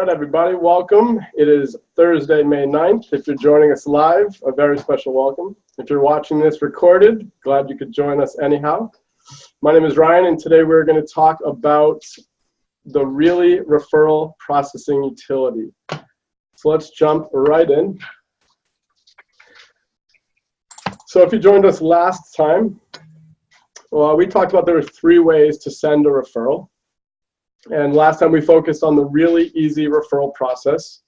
right, everybody, welcome. It is Thursday, May 9th. If you're joining us live, a very special welcome. If you're watching this recorded, glad you could join us anyhow. My name is Ryan, and today we're going to talk about the REALLY Referral Processing Utility. So let's jump right in. So if you joined us last time, we talked about there were 3 ways to send a referral. And last time we focused on the really easy referral process,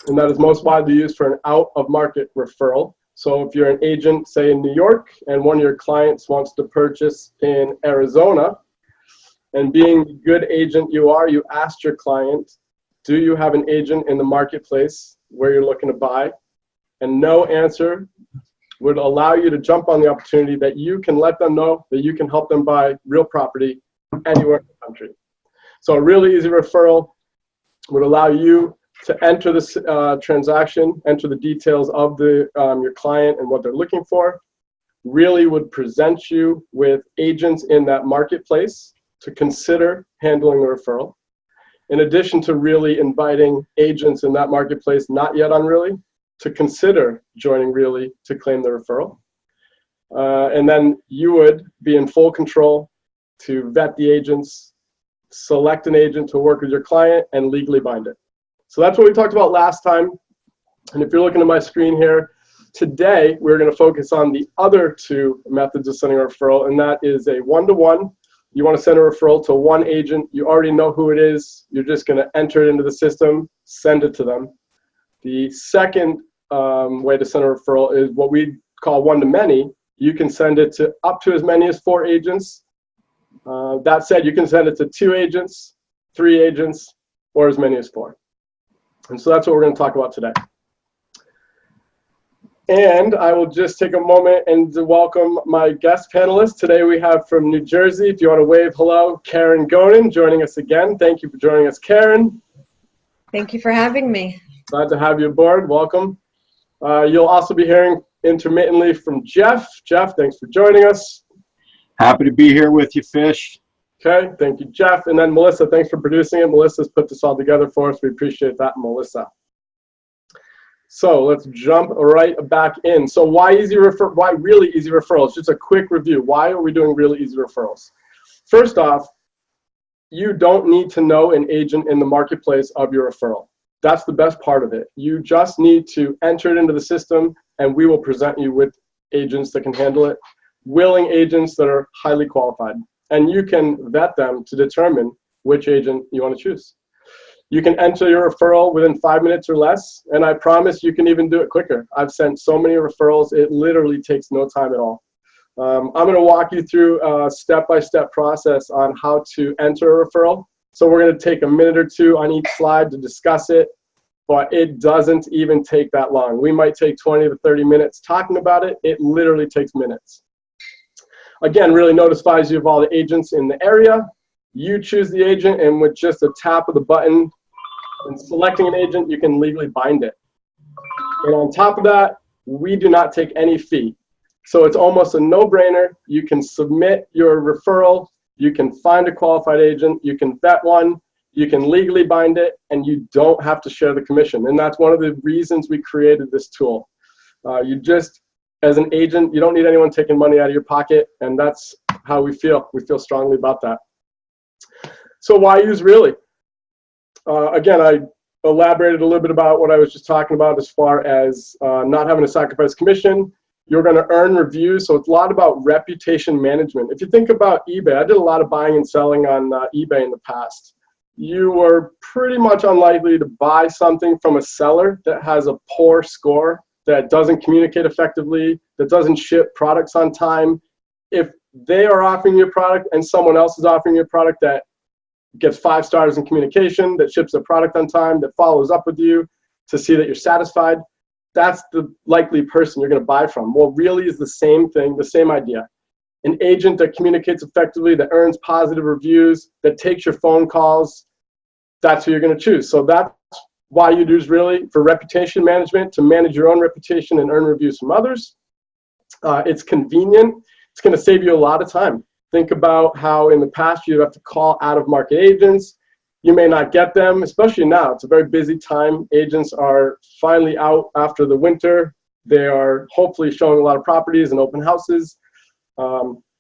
and that is most widely used for an out-of-market referral. So if you're an agent, say in New York, and one of your clients wants to purchase in Arizona, and being the good agent you are, you asked your client, do you have an agent in the marketplace where you're looking to buy? And no answer would allow you to jump on the opportunity that you can let them know that you can help them buy real property anywhere in the country. So a really easy referral would allow you to enter this transaction, enter the details of your client and what they're looking for. Really would present you with agents in that marketplace to consider handling the referral. In addition to really inviting agents in that marketplace not yet on Really to consider joining Really to claim the referral. And then you would be in full control to vet the agents, select an agent to work with your client, and legally bind it. So that's what we talked about last time. And if you're looking at my screen here, today we're going to focus on the other 2 methods of sending a referral, and that is a one-to-one. You want to send a referral to one agent. You already know who it is. You're just going to enter it into the system, send it to them. The second way to send a referral is what we call one-to-many. You can send it to up to as many as 4 agents. That said, you can send it to 2 agents, 3 agents, or as many as 4. And so that's what we're going to talk about today. And I will just take a moment and welcome my guest panelists. Today we have from New Jersey, if you want to wave hello, Karen Gonin joining us again. Thank you for joining us, Karen. Thank you for having me. Glad to have you aboard. Welcome. You'll also be hearing intermittently from Jeff. Jeff, thanks for joining us. Happy to be here with you, Fish. Okay, thank you, Jeff. And then Melissa, thanks for producing it. Melissa's put this all together for us. We appreciate that, Melissa. So let's jump right back in. So why really easy referrals? Just a quick review. Why are we doing really easy referrals? First off, you don't need to know an agent in the marketplace of your referral. That's the best part of it. You just need to enter it into the system, and we will present you with agents that can handle it. Willing agents that are highly qualified, and you can vet them to determine which agent you want to choose. You can enter your referral within 5 minutes or less, and I promise you can even do it quicker. I've sent so many referrals, it literally takes no time at all. I'm going to walk you through a step-by-step process on how to enter a referral. So we're going to take a minute or 2 on each slide to discuss it, but it doesn't even take that long. We might take 20 to 30 minutes talking about it. It literally takes minutes. Again, really notifies you of all the agents in the area. You choose the agent, and with just a tap of the button and selecting an agent, you can legally bind it. And on top of that, we do not take any fee. So it's almost a no-brainer. You can submit your referral, you can find a qualified agent, you can vet one, you can legally bind it, and you don't have to share the commission. And that's one of the reasons we created this tool. As an agent, you don't need anyone taking money out of your pocket, and that's how we feel. We feel strongly about that. So why use Really? Again, I elaborated a little bit about what I was just talking about as far as not having to sacrifice commission. You're going to earn reviews, so it's a lot about reputation management. If you think about eBay, I did a lot of buying and selling on eBay in the past. You were pretty much unlikely to buy something from a seller that has a poor score, that doesn't communicate effectively, that doesn't ship products on time. If they are offering you a product and someone else is offering you a product that gets 5 stars in communication, that ships a product on time, that follows up with you to see that you're satisfied, that's the likely person you're going to buy from. Well, Really is the same thing, the same idea. An agent that communicates effectively, that earns positive reviews, that takes your phone calls, that's who you're going to choose. So that's why you use Really, for reputation management, to manage your own reputation and earn reviews from others. It's convenient. It's going to save you a lot of time. Think about how in the past you'd have to call out-of-market agents. You may not get them, especially now. It's a very busy time. Agents are finally out after the winter. They are hopefully showing a lot of properties and open houses.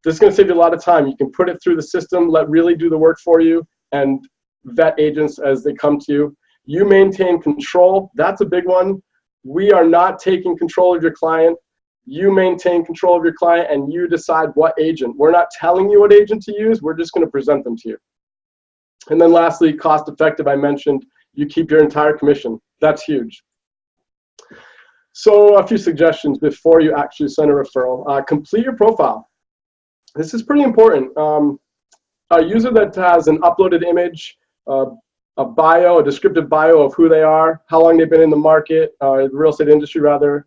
This is going to save you a lot of time. You can put it through the system, let Really do the work for you, and vet agents as they come to you. You maintain control. That's a big one. We are not taking control of your client. You maintain control of your client, and you decide what agent. We're not telling you what agent to use. We're just going to present them to you. And then lastly, cost effective, I mentioned. You keep your entire commission. That's huge. So a few suggestions before you actually send a referral. Complete your profile. This is pretty important. A user that has an uploaded image, a bio, a descriptive bio of who they are, how long they've been in the market, the real estate industry rather,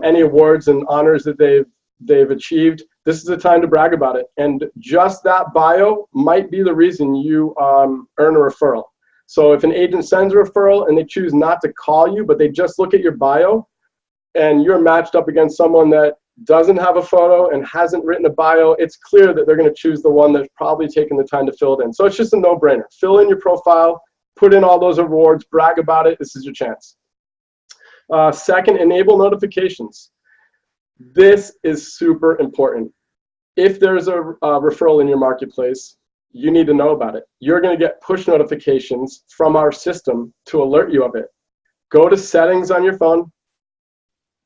any awards and honors that they've achieved. This is the time to brag about it. And just that bio might be the reason you earn a referral. So if an agent sends a referral and they choose not to call you, but they just look at your bio, and you're matched up against someone that doesn't have a photo and hasn't written a bio, it's clear that they're going to choose the one that's probably taken the time to fill it in. So it's just a no-brainer. Fill in your profile, put in all those awards, brag about it. This is your chance. Second, enable notifications. This is super important. If there's a referral in your marketplace, you need to know about it. You're going to get push notifications from our system to alert you of it. Go to settings on your phone.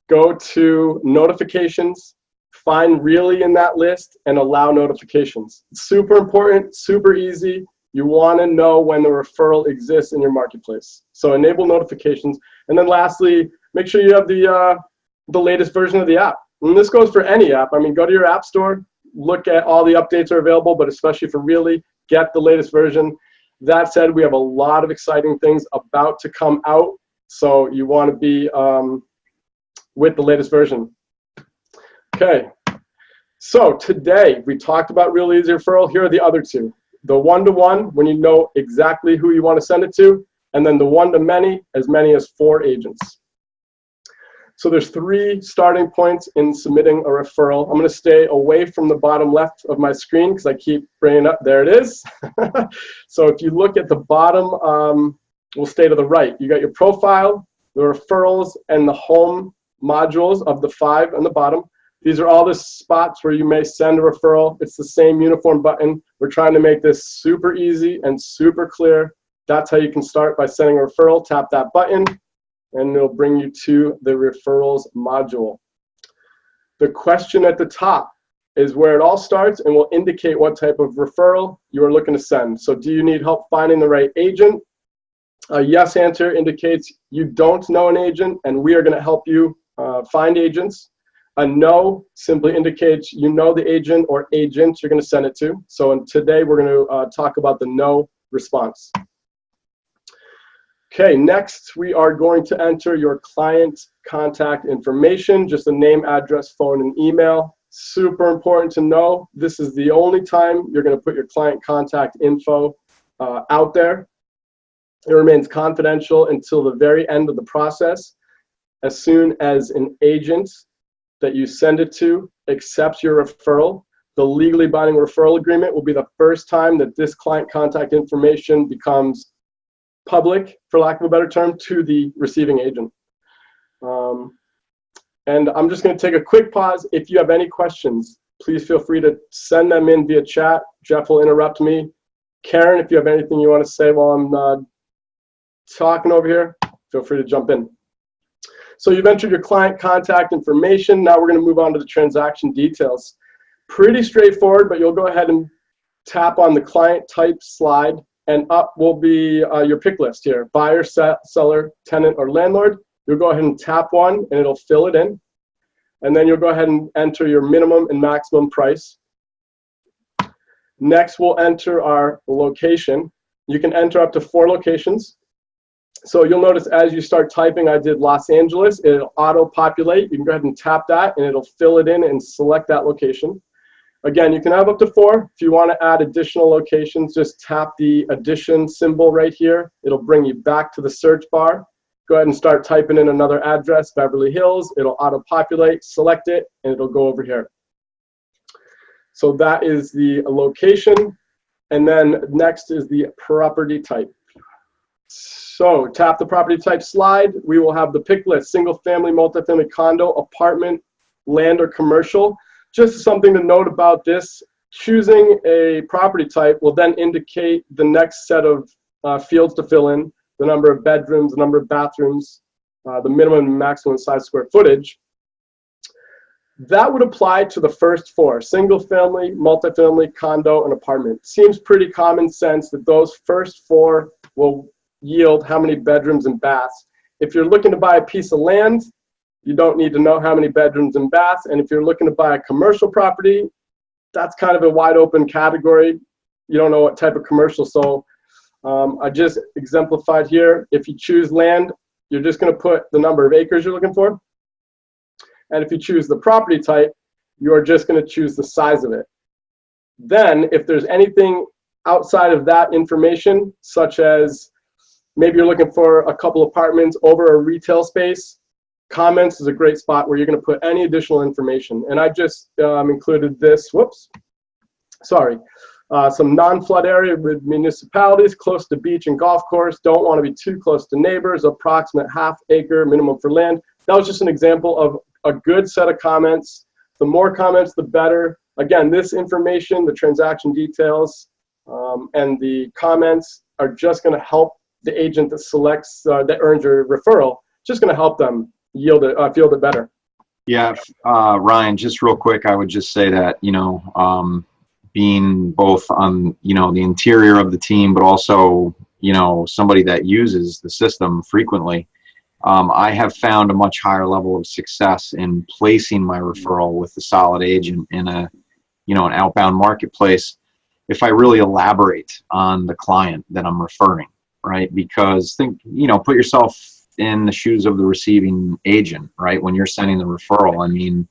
Go to notifications, find Really in that list, and allow notifications. Super important, super easy. You want to know when the referral exists in your marketplace. So enable notifications. And then lastly, make sure you have the latest version of the app. And this goes for any app. I mean, go to your app store, look at all the updates are available, but especially for Really, get the latest version. That said, we have a lot of exciting things about to come out. So you want to be with the latest version. Okay, so today we talked about Really Easy Referral. Here are the other two. The one-to-one, when you know exactly who you want to send it to, and then the one-to-many, as many as 4 agents. So there's 3 starting points in submitting a referral. I'm going to stay away from the bottom left of my screen because I keep bringing up, there it is. So if you look at the bottom, we'll stay to the right. You got your profile, the referrals, and the home modules of the 5 on the bottom. These are all the spots where you may send a referral. It's the same uniform button. We're trying to make this super easy and super clear. That's how you can start by sending a referral. Tap that button and it'll bring you to the referrals module. The question at the top is where it all starts and will indicate what type of referral you are looking to send. So do you need help finding the right agent? A yes answer indicates you don't know an agent and we are going to help you find agents. A no simply indicates you know the agent or agents you're going to send it to. So today we're going to talk about the no response. Okay, next we are going to enter your client contact information, just a name, address, phone, and email. Super important to know. This is the only time you're going to put your client contact info out there. It remains confidential until the very end of the process. As soon as an agent that you send it to accepts your referral, the legally binding referral agreement will be the first time that this client contact information becomes public, for lack of a better term, to the receiving agent. And I'm just going to take a quick pause. If you have any questions, please feel free to send them in via chat. Jeff will interrupt me. Karen, if you have anything you want to say while I'm talking over here, feel free to jump in. So you've entered your client contact information. Now we're going to move on to the transaction details. Pretty straightforward, but you'll go ahead and tap on the client type slide, and up will be your pick list here. Buyer, seller, tenant, or landlord. You'll go ahead and tap one, and it'll fill it in. And then you'll go ahead and enter your minimum and maximum price. Next, we'll enter our location. You can enter up to 4 locations. So you'll notice as you start typing, I did Los Angeles. It'll auto-populate. You can go ahead and tap that, and it'll fill it in and select that location. Again, you can have up to 4. If you want to add additional locations, just tap the addition symbol right here. It'll bring you back to the search bar. Go ahead and start typing in another address, Beverly Hills. It'll auto-populate, select it, and it'll go over here. So that is the location. And then next is the property type. So tap the property type slide. We will have the pick list: single family, multifamily, condo, apartment, land, or commercial. Just something to note about this: choosing a property type will then indicate the next set of fields to fill in: the number of bedrooms, the number of bathrooms, the minimum and maximum size square footage. That would apply to the first four: single family, multifamily, condo, and apartment. Seems pretty common sense that those first four will yield how many bedrooms and baths. If you're looking to buy a piece of land, you don't need to know how many bedrooms and baths. And if you're looking to buy a commercial property, that's kind of a wide open category. You don't know what type of commercial. So I just exemplified here. If you choose land, you're just going to put the number of acres you're looking for. And if you choose the property type, you're just going to choose the size of it. Then if there's anything outside of that information, such as maybe you're looking for a couple apartments over a retail space, comments is a great spot where you're going to put any additional information. And I just included this, some non-flood area with municipalities close to beach and golf course, don't want to be too close to neighbors, approximate ½ acre minimum for land. That was just an example of a good set of comments. The more comments, the better. Again, this information, the transaction details, and the comments are just going to help the agent that selects, that earns your referral, just going to help them field it better. Yeah, Ryan, just real quick, I would just say that, being both on, the interior of the team, but also, somebody that uses the system frequently, I have found a much higher level of success in placing my referral with a solid agent in an outbound marketplace if I really elaborate on the client that I'm referring, right? Because put yourself in the shoes of the receiving agent, right? When you're sending the referral, I mean,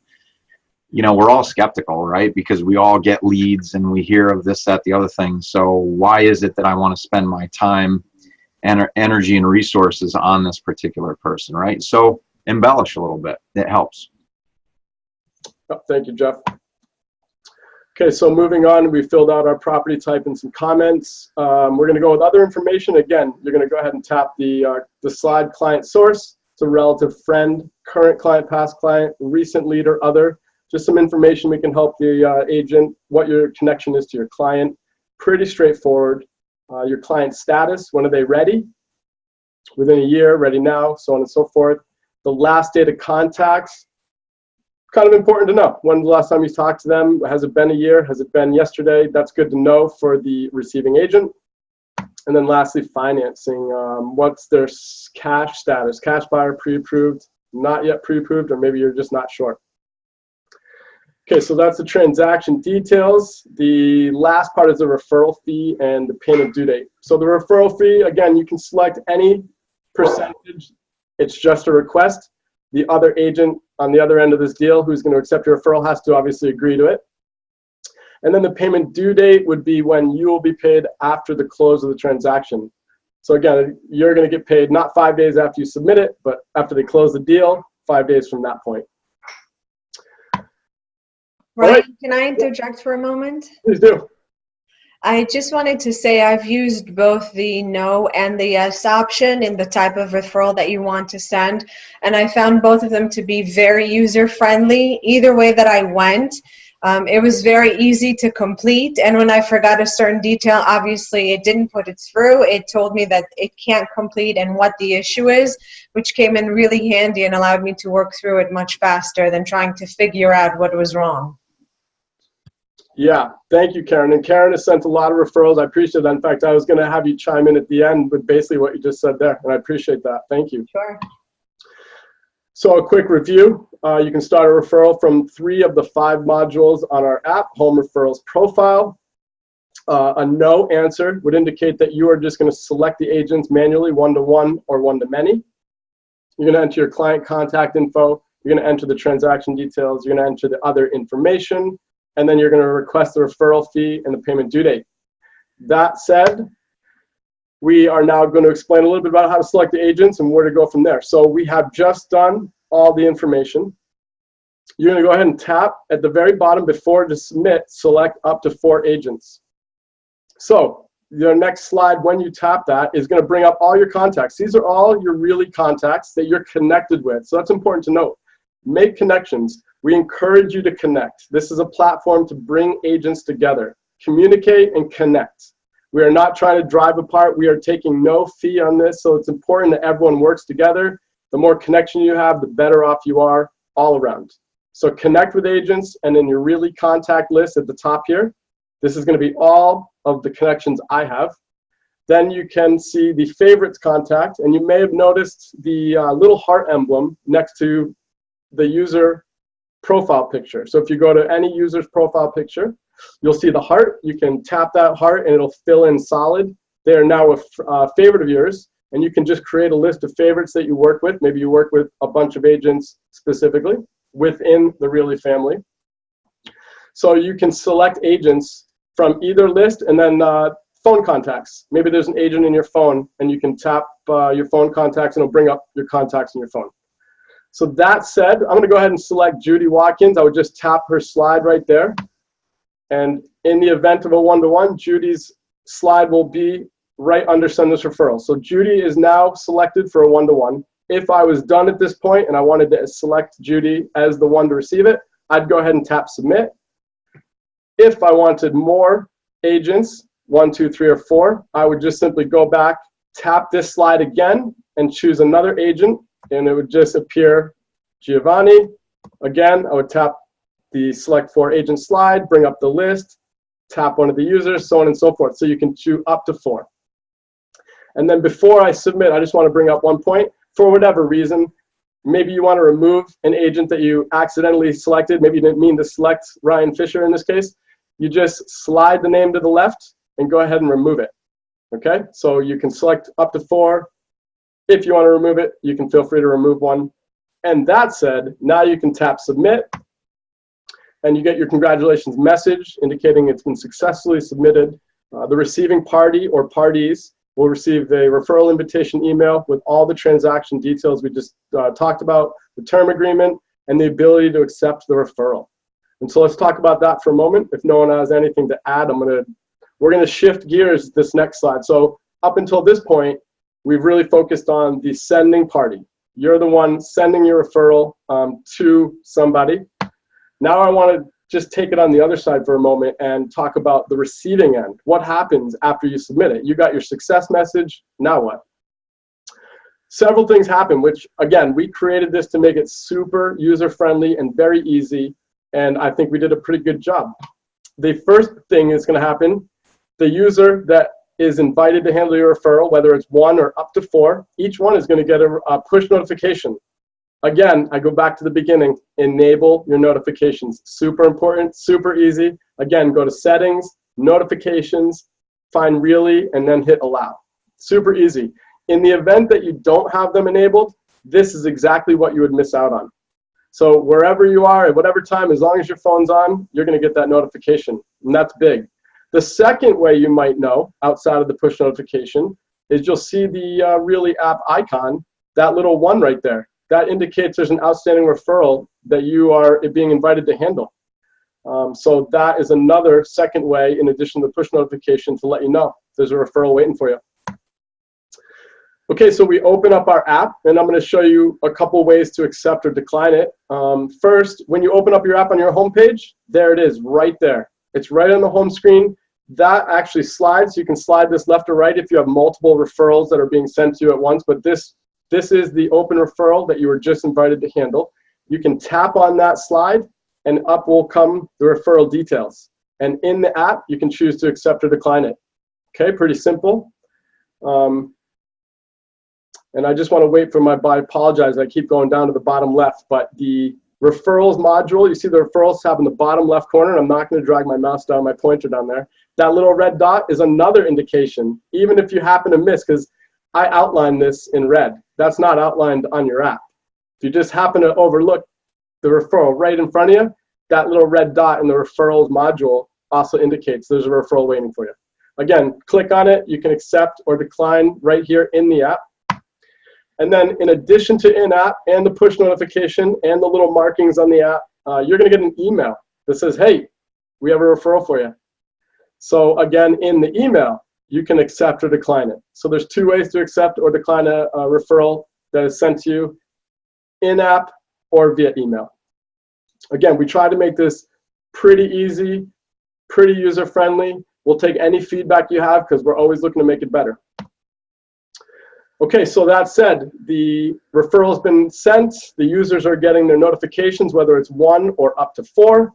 we're all skeptical, right? Because we all get leads and we hear of this, that, the other thing. So why is it that I want to spend my time and energy and resources on this particular person, right? So embellish a little bit. It helps. Oh, thank you, Jeff. Okay, so moving on, we filled out our property type and some comments. We're going to go with other information. Again, you're going to go ahead and tap the slide client source. It's a relative friend, current client, past client, recent lead, or other. Just some information we can help the agent, what your connection is to your client. Pretty straightforward. Your client status, when are they ready? Within a year, ready now, so on and so forth. The last date of contacts, kind of important to know. When's the last time you talked to them? Has it been a year? Has it been yesterday? That's good to know for the receiving agent. And then lastly, financing. What's their cash status? Cash buyer, pre-approved, not yet pre-approved, or maybe you're just not sure. Okay, so that's the transaction details. The last part is the referral fee and the payment due date. So the referral fee, again, you can select any percentage. It's just a request. The other agent on the other end of this deal who's going to accept your referral has to obviously agree to it. And then the payment due date would be when you will be paid after the close of the transaction. So again, you're going to get paid not 5 days after you submit it, but after they close the deal, 5 days from that point. Ryan, can I interject for a moment? Please do. I just wanted to say I've used both the no and the yes option in the type of referral that you want to send, and I found both of them to be very user-friendly. Either way that I went, it was very easy to complete, and when I forgot a certain detail, obviously it didn't put it through. It told me that it can't complete and what the issue is, which came in really handy and allowed me to work through it much faster than trying to figure out what was wrong. Yeah, thank you, Karen. And Karen has sent a lot of referrals. I appreciate that. In fact, I was going to have you chime in at the end with basically what you just said there, and I appreciate that. Thank you. Sure. So a quick review. You can start a referral from 3 of the 5 modules on our app, Home Referrals Profile. A no answer would indicate that you are just going to select the agents manually, one-to-one or one-to-many. You're going to enter your client contact info. You're going to enter the transaction details. You're going to enter the other information. And then you're going to request the referral fee and the payment due date. That said, we are now going to explain a little bit about how to select the agents and where to go from there. So we have just done all the information. You're going to go ahead and tap at the very bottom before to submit, select up to 4 agents. So your next slide, when you tap that, is going to bring up all your contacts. These are all your really contacts that you're connected with. So that's important to note. Make connections. We encourage you to connect. This is a platform to bring agents together. Communicate and connect. We are not trying to drive apart. We are taking no fee on this, so it's important that everyone works together. The more connection you have, the better off you are all around. So connect with agents, and in your really contact list at the top here, this is going to be all of the connections I have. Then you can see the favorites contact, and you may have noticed the little heart emblem next to the user profile picture. So if you go to any user's profile picture, you'll see the heart. You can tap that heart and it'll fill in solid. They are now a favorite of yours, and you can just create a list of favorites that you work with. Maybe you work with a bunch of agents specifically within the Really family. So you can select agents from either list, and then phone contacts. Maybe there's an agent in your phone, and you can tap your phone contacts and it'll bring up your contacts in your phone. So that said, I'm going to go ahead and select Judy Watkins. I would just tap her slide right there. And in the event of a one-to-one, Judy's slide will be right under Send This Referral. So Judy is now selected for a one-to-one. If I was done at this point and I wanted to select Judy as the one to receive it, I'd go ahead and tap Submit. If I wanted more agents, 1, 2, 3, or 4, I would just simply go back, tap this slide again, and choose another agent, and it would just appear Giovanni. Again, I would tap the Select 4 agent slide, bring up the list, tap one of the users, so on and so forth. So you can choose up to 4. And then before I submit, I just want to bring up one point. For whatever reason, maybe you want to remove an agent that you accidentally selected. Maybe you didn't mean to select Ryan Fisher in this case. You just slide the name to the left and go ahead and remove it. Okay, so you can select up to 4. If you want to remove it, you can feel free to remove one. And that said, now you can tap Submit, and you get your congratulations message indicating it's been successfully submitted. The receiving party or parties will receive a referral invitation email with all the transaction details we just talked about, the term agreement, and the ability to accept the referral. And so let's talk about that for a moment. If no one has anything to add, we're gonna shift gears this next slide. So up until this point, we've really focused on the sending party. You're the one sending your referral to somebody. Now I want to just take it on the other side for a moment and talk about the receiving end. What happens after you submit it? You got your success message, now what? Several things happen, which again, we created this to make it super user-friendly and very easy, and I think we did a pretty good job. The first thing is going to happen, the user that is invited to handle your referral, whether it's 1 or up to 4, each one is going to get a push notification. Again, I go back to the beginning, enable your notifications. Super important, super easy. Again, go to Settings, Notifications, find Really, and then hit Allow. Super easy. In the event that you don't have them enabled, this is exactly what you would miss out on. So wherever you are, at whatever time, as long as your phone's on, you're going to get that notification, and that's big. The second way you might know, outside of the push notification, is you'll see the Really app icon, that little 1 right there. That indicates there's an outstanding referral that you are being invited to handle. So that is another second way, in addition to the push notification, to let you know there's a referral waiting for you. Okay, so we open up our app, and I'm going to show you a couple ways to accept or decline it. First, when you open up your app on your home page, there it is, right there. It's right on the home screen. That actually slides. You can slide this left or right if you have multiple referrals that are being sent to you at once, but this is the open referral that you were just invited to handle. You can tap on that slide, and up will come the referral details. And in the app, you can choose to accept or decline it. Okay, pretty simple. And I just want to wait for I apologize, I keep going down to the bottom left, but the referrals module, you see the referrals tab in the bottom left corner, and I'm not going to drag my mouse down, my pointer down there. That little red dot is another indication, even if you happen to miss, because I outlined this in red. That's not outlined on your app. If you just happen to overlook the referral right in front of you, that little red dot in the referrals module also indicates there's a referral waiting for you. Again, click on it. You can accept or decline right here in the app. And then in addition to in-app and the push notification and the little markings on the app, you're going to get an email that says, hey, we have a referral for you. So again, in the email, you can accept or decline it. So there's two ways to accept or decline a referral that is sent to you, in-app or via email. Again, we try to make this pretty easy, pretty user-friendly. We'll take any feedback you have because we're always looking to make it better. Okay, so that said, the referral's been sent. The users are getting their notifications, whether it's 1 or up to 4.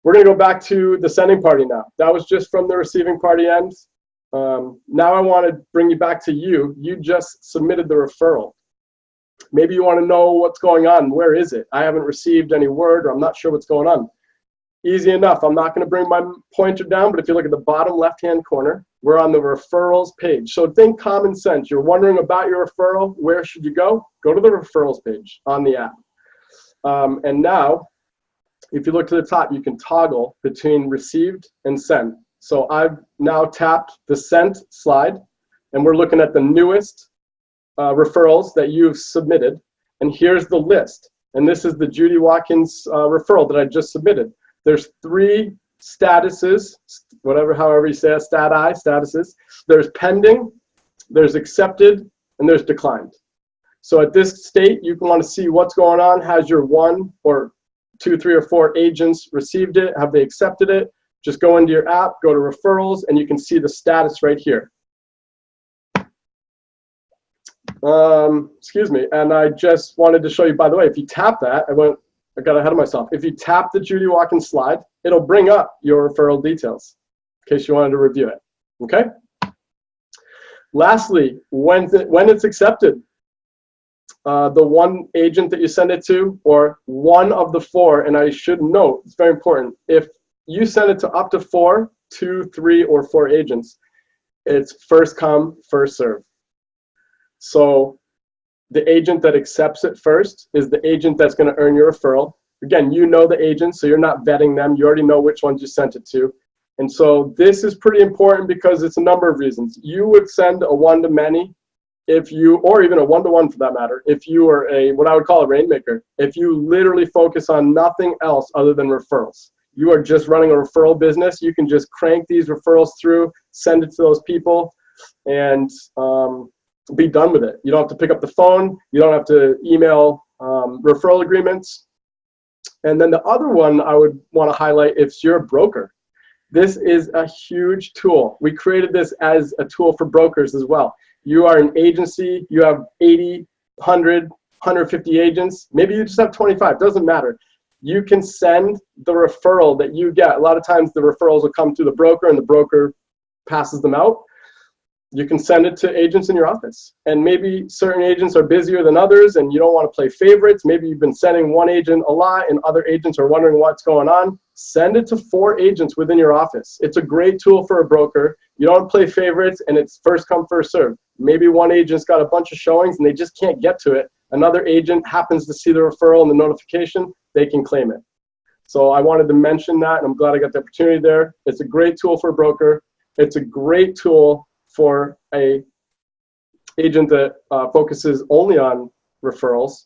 We're going to go back to the sending party now. That was just from the receiving party end. Now I want to bring you back to you. You just submitted the referral. Maybe you want to know what's going on. Where is it? I haven't received any word, or I'm not sure what's going on. Easy enough. I'm not going to bring my pointer down, but if you look at the bottom left-hand corner, we're on the referrals page. So think common sense. You're wondering about your referral. Where should you go? Go to the referrals page on the app. And now, if you look to the top, you can toggle between received and sent. So I've now tapped the sent slide, and we're looking at the newest referrals that you've submitted. And here's the list. And this is the Judy Watkins referral that I just submitted. There's 3 statuses, however you say it, statuses. There's pending, there's accepted, and there's declined. So at this state, you can want to see what's going on. Has your 1 or 2, 3, or 4 agents received it? Have they accepted it? Just go into your app, go to referrals, and you can see the status right here. Excuse me, and I just wanted to show you, by the way, if you tap that, I got ahead of myself. If you tap the Judy Watkins slide, it'll bring up your referral details in case you wanted to review it, okay? Lastly, when it's accepted, the 1 agent that you send it to, or 1 of the 4, and I should note, it's very important, if you send it to up to 4, 2, 3, or 4 agents, it's first come, first serve. So the agent that accepts it first is the agent that's going to earn your referral. Again, you know the agent, so you're not vetting them. You already know which ones you sent it to. And so this is pretty important because it's a number of reasons. You would send a one-to-many if you, or even a one-to-one for that matter, if you are what I would call a rainmaker. If you literally focus on nothing else other than referrals. You are just running a referral business. You can just crank these referrals through, send it to those people, and be done with it. You don't have to pick up the phone. You don't have to email referral agreements. And then the other one I would want to highlight, if you're a broker, this is a huge tool. We created this as a tool for brokers as well. You are an agency, you have 80, 100, 150 agents. Maybe you just have 25, doesn't matter. You can send the referral that you get. A lot of times the referrals will come through the broker and the broker passes them out. You can send it to agents in your office. And maybe certain agents are busier than others and you don't want to play favorites. Maybe you've been sending one agent a lot and other agents are wondering what's going on. Send it to 4 agents within your office. It's a great tool for a broker. You don't play favorites and it's first come, first serve. Maybe one agent's got a bunch of showings and they just can't get to it. Another agent happens to see the referral and the notification, they can claim it. So I wanted to mention that, and I'm glad I got the opportunity there. It's a great tool for a broker. It's a great tool for a agent that focuses only on referrals.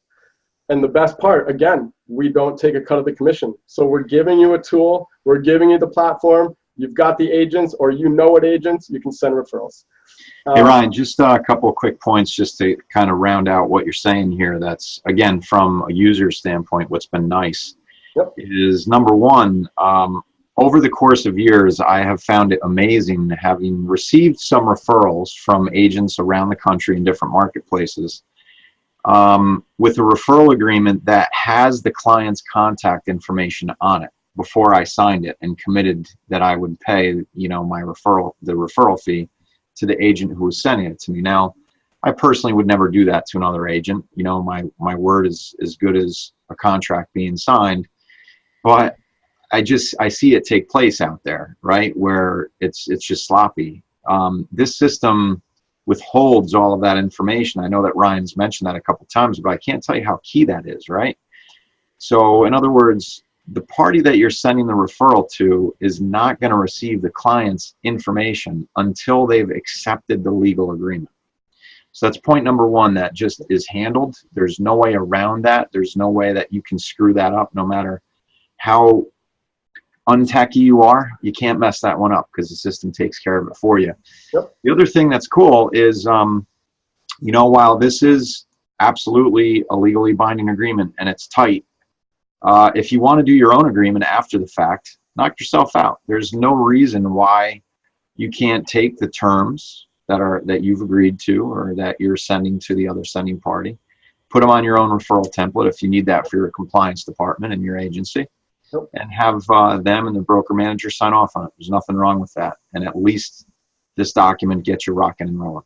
And the best part, again, we don't take a cut of the commission. So we're giving you a tool, we're giving you the platform, you've got the agents, or you know what agents, you can send referrals. Hey Ryan, just a couple of quick points just to kind of round out what you're saying here. That's, again, from a user standpoint, what's been nice is, number one, over the course of years, I have found it amazing, having received some referrals from agents around the country in different marketplaces, with a referral agreement that has the client's contact information on it before I signed it and committed that I would pay, you know, the referral fee to the agent who was sending it to me. Now, I personally would never do that to another agent. You know, my word is as good as a contract being signed, but I see it take place out there, right, where it's just sloppy. This system withholds all of that information. I know that Ryan's mentioned that a couple times, but I can't tell you how key that is, right? So in other words, the party that you're sending the referral to is not going to receive the client's information until they've accepted the legal agreement. So that's point number one, that just is handled. There's no way around that. There's no way that you can screw that up, no matter how untechy you are, you can't mess that one up because the system takes care of it for you. Yep. The other thing that's cool is, you know, while this is absolutely a legally binding agreement and it's tight, if you want to do your own agreement after the fact, knock yourself out. There's no reason why you can't take the terms that you've agreed to or that you're sending to the other sending party, put them on your own referral template if you need that for your compliance department and your agency, and have them and the broker manager sign off on it. There's nothing wrong with that. And at least this document gets you rocking and rolling.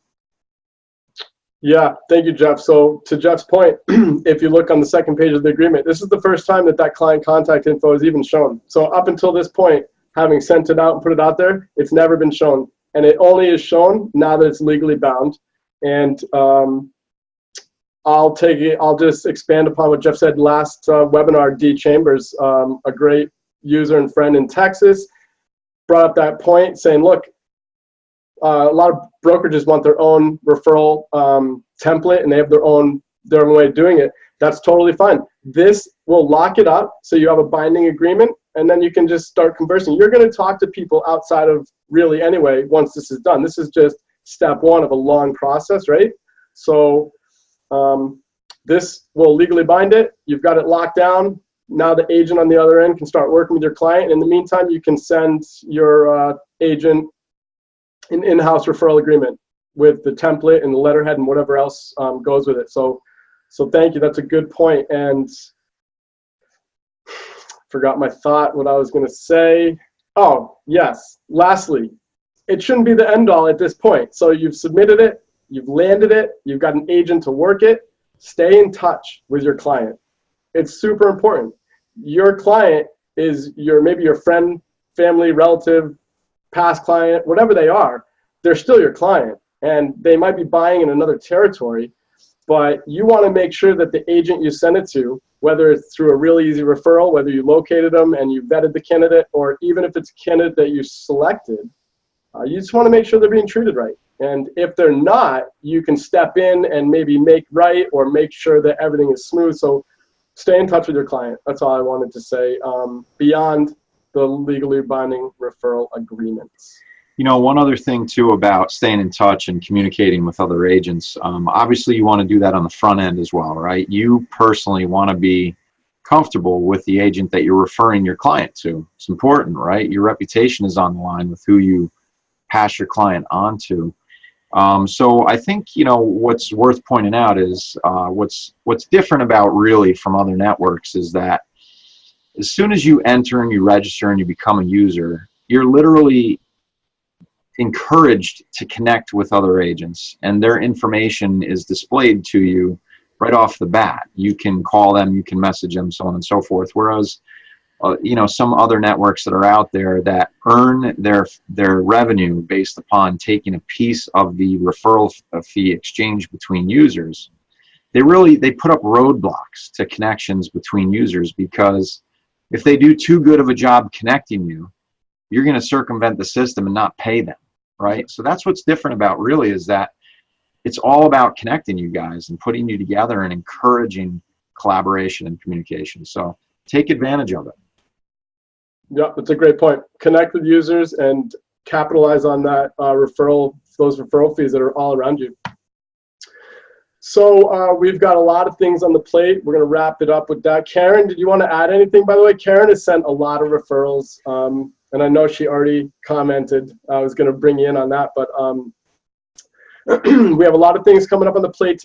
Yeah, thank you, Jeff. So to Jeff's point, if you look on the second page of the agreement, this is the first time that client contact info is even shown. So up until this point, having sent it out and put it out there, it's never been shown. And it only is shown now that it's legally bound. And I'll just expand upon what Jeff said last webinar. D Chambers, a great user and friend in Texas, brought up that point saying, look, a lot of brokerages want their own referral template and they have their own way of doing it. That's totally fine. This will lock it up so you have a binding agreement and then you can just start conversing. You're going to talk to people outside of Really anyway once this is done. This is just step one of a long process, right? So this will legally bind it. You've got it locked down. Now the agent on the other end can start working with your client. In the meantime, you can send your agent an in-house referral agreement with the template and the letterhead and whatever else goes with it. So thank you. That's a good point. And forgot my thought, what I was going to say. Oh, yes. Lastly, it shouldn't be the end all at this point. So you've submitted it, you've landed it, you've got an agent to work it. Stay in touch with your client. It's super important. Your client is maybe your friend, family, relative, past client, whatever they are, they're still your client. And they might be buying in another territory, but you want to make sure that the agent you send it to, whether it's through a really easy referral, whether you located them and you vetted the candidate, or even if it's a candidate that you selected, you just want to make sure they're being treated right. And if they're not, you can step in and maybe make right or make sure that everything is smooth. So stay in touch with your client. That's all I wanted to say, beyond the legally binding referral agreements. You know, one other thing too about staying in touch and communicating with other agents, obviously you want to do that on the front end as well, right? You personally want to be comfortable with the agent that you're referring your client to. It's important, right? Your reputation is on the line with who you pass your client on to. So I think, you know, what's worth pointing out is what's different about Really from other networks is that as soon as you enter and you register and you become a user, you're literally encouraged to connect with other agents and their information is displayed to you right off the bat. You can call them, you can message them, so on and so forth. Whereas, you know, some other networks that are out there that earn their revenue based upon taking a piece of the referral fee exchange between users, they put up roadblocks to connections between users, because if they do too good of a job connecting you, you're going to circumvent the system and not pay them, right? So that's what's different about Really, is that it's all about connecting you guys and putting you together and encouraging collaboration and communication. So take advantage of it. Yeah, that's a great point. Connect with users and capitalize on that those referral fees that are all around you. So we've got a lot of things on the plate. We're going to wrap it up with that. Karen, did you want to add anything? By the way, Karen has sent a lot of referrals, and I know she already commented. I was going to bring you in on that, but we have a lot of things coming up on the plate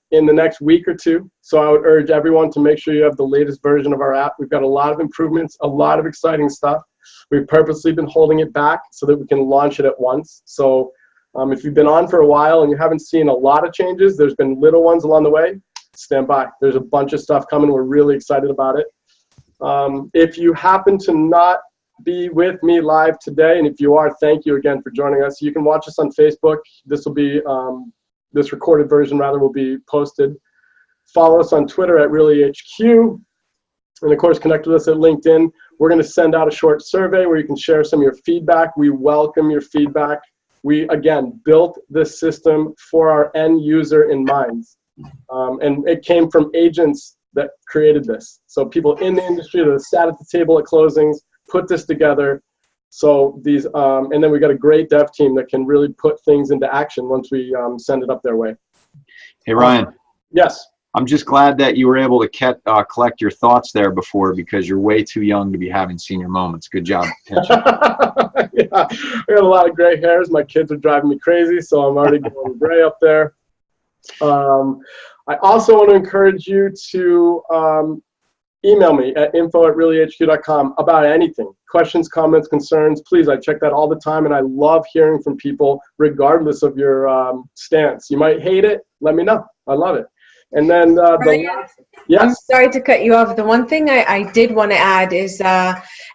in the next week or two. So I would urge everyone to make sure you have the latest version of our app. We've got a lot of improvements, a lot of exciting stuff. We've purposely been holding it back so that we can launch it at once. So if you've been on for a while and you haven't seen a lot of changes, there's been little ones along the way, stand by. There's a bunch of stuff coming. We're really excited about it. If you happen to not be with me live today, and if you are, thank you again for joining us. You can watch us on Facebook. This will be this recorded version rather will be posted. Follow us on Twitter at ReallyHQ, and of course connect with us at LinkedIn. We're going to send out a short survey where you can share some of your feedback. We welcome your feedback. We again built this system for our end user in mind, and it came from agents that created this. So people in the industry that sat at the table at closings, put this together. So these, and then we got a great dev team that can really put things into action once we send it up their way. Hey, Ryan. Yes. I'm just glad that you were able to collect your thoughts there before, because you're way too young to be having senior moments. Good job. Yeah, I got a lot of gray hairs. My kids are driving me crazy, so I'm already going gray up there. I also want to encourage you to email me at info@realllyhq.com about anything. Questions, comments, concerns, please. I check that all the time, and I love hearing from people regardless of your stance. You might hate it. Let me know. I love it. And then yes. I'm sorry to cut you off. The one thing I did want to add is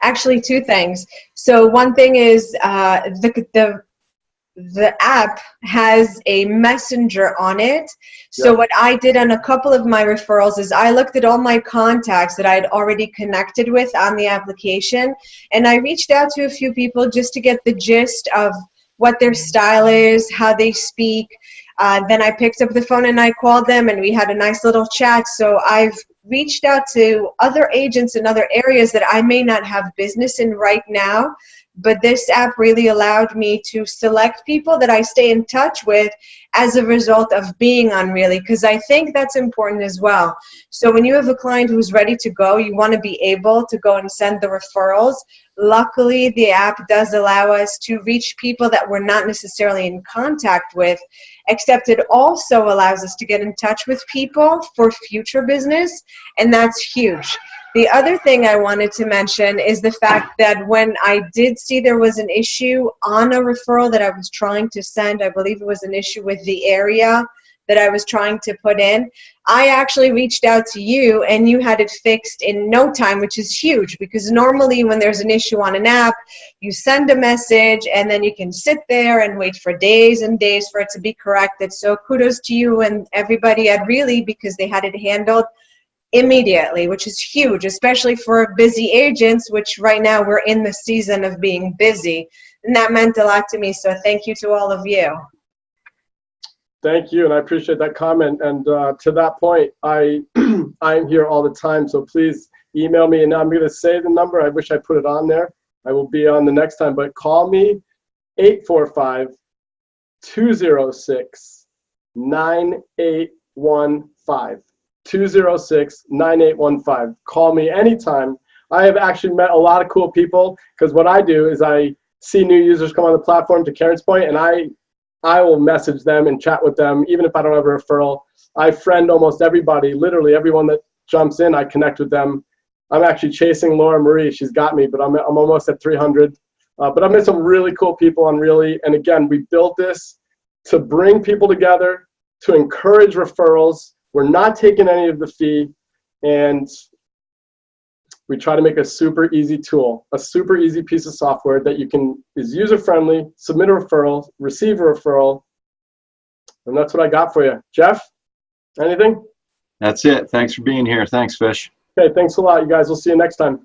actually two things. So one thing is the app has a messenger on it. So what I did on a couple of my referrals is I looked at all my contacts that I'd already connected with on the application, and I reached out to a few people just to get the gist of what their style is, how they speak. Then I picked up the phone and I called them, and we had a nice little chat. So I've reached out to other agents in other areas that I may not have business in right now, but this app really allowed me to select people that I stay in touch with as a result of being on Really, because I think that's important as well. So when you have a client who's ready to go, you want to be able to go and send the referrals. Luckily, the app does allow us to reach people that we're not necessarily in contact with, except it also allows us to get in touch with people for future business, and that's huge. The other thing I wanted to mention is the fact that when I did see there was an issue on a referral that I was trying to send, I believe it was an issue with the area that I was trying to put in, I actually reached out to you and you had it fixed in no time, which is huge, because normally when there's an issue on an app, you send a message and then you can sit there and wait for days and days for it to be corrected. So kudos to you and everybody at Really, because they had it handled immediately, which is huge, especially for busy agents, which right now we're in the season of being busy. And that meant a lot to me. So thank you to all of you. Thank you, and I appreciate that comment. And to that point, I'm here all the time, so please email me. And I'm going to say the number. I wish I put it on there. I will be on the next time, but call me 845-206-9815. 206-9815. Call me anytime. I have actually met a lot of cool people, because what I do is I see new users come on the platform, to Karen's point, and I will message them and chat with them, even if I don't have a referral. I friend almost everybody, literally everyone that jumps in, I connect with them. I'm actually chasing Laura Marie. She's got me, but I'm almost at 300. But I've met some really cool people on Really. And again, we built this to bring people together, to encourage referrals. We're not taking any of the fee, and we try to make a super easy tool, a super easy piece of software that is user-friendly, submit a referral, receive a referral, and that's what I got for you. Jeff, anything? That's it. Thanks for being here. Thanks, Fish. Okay, thanks a lot, you guys. We'll see you next time.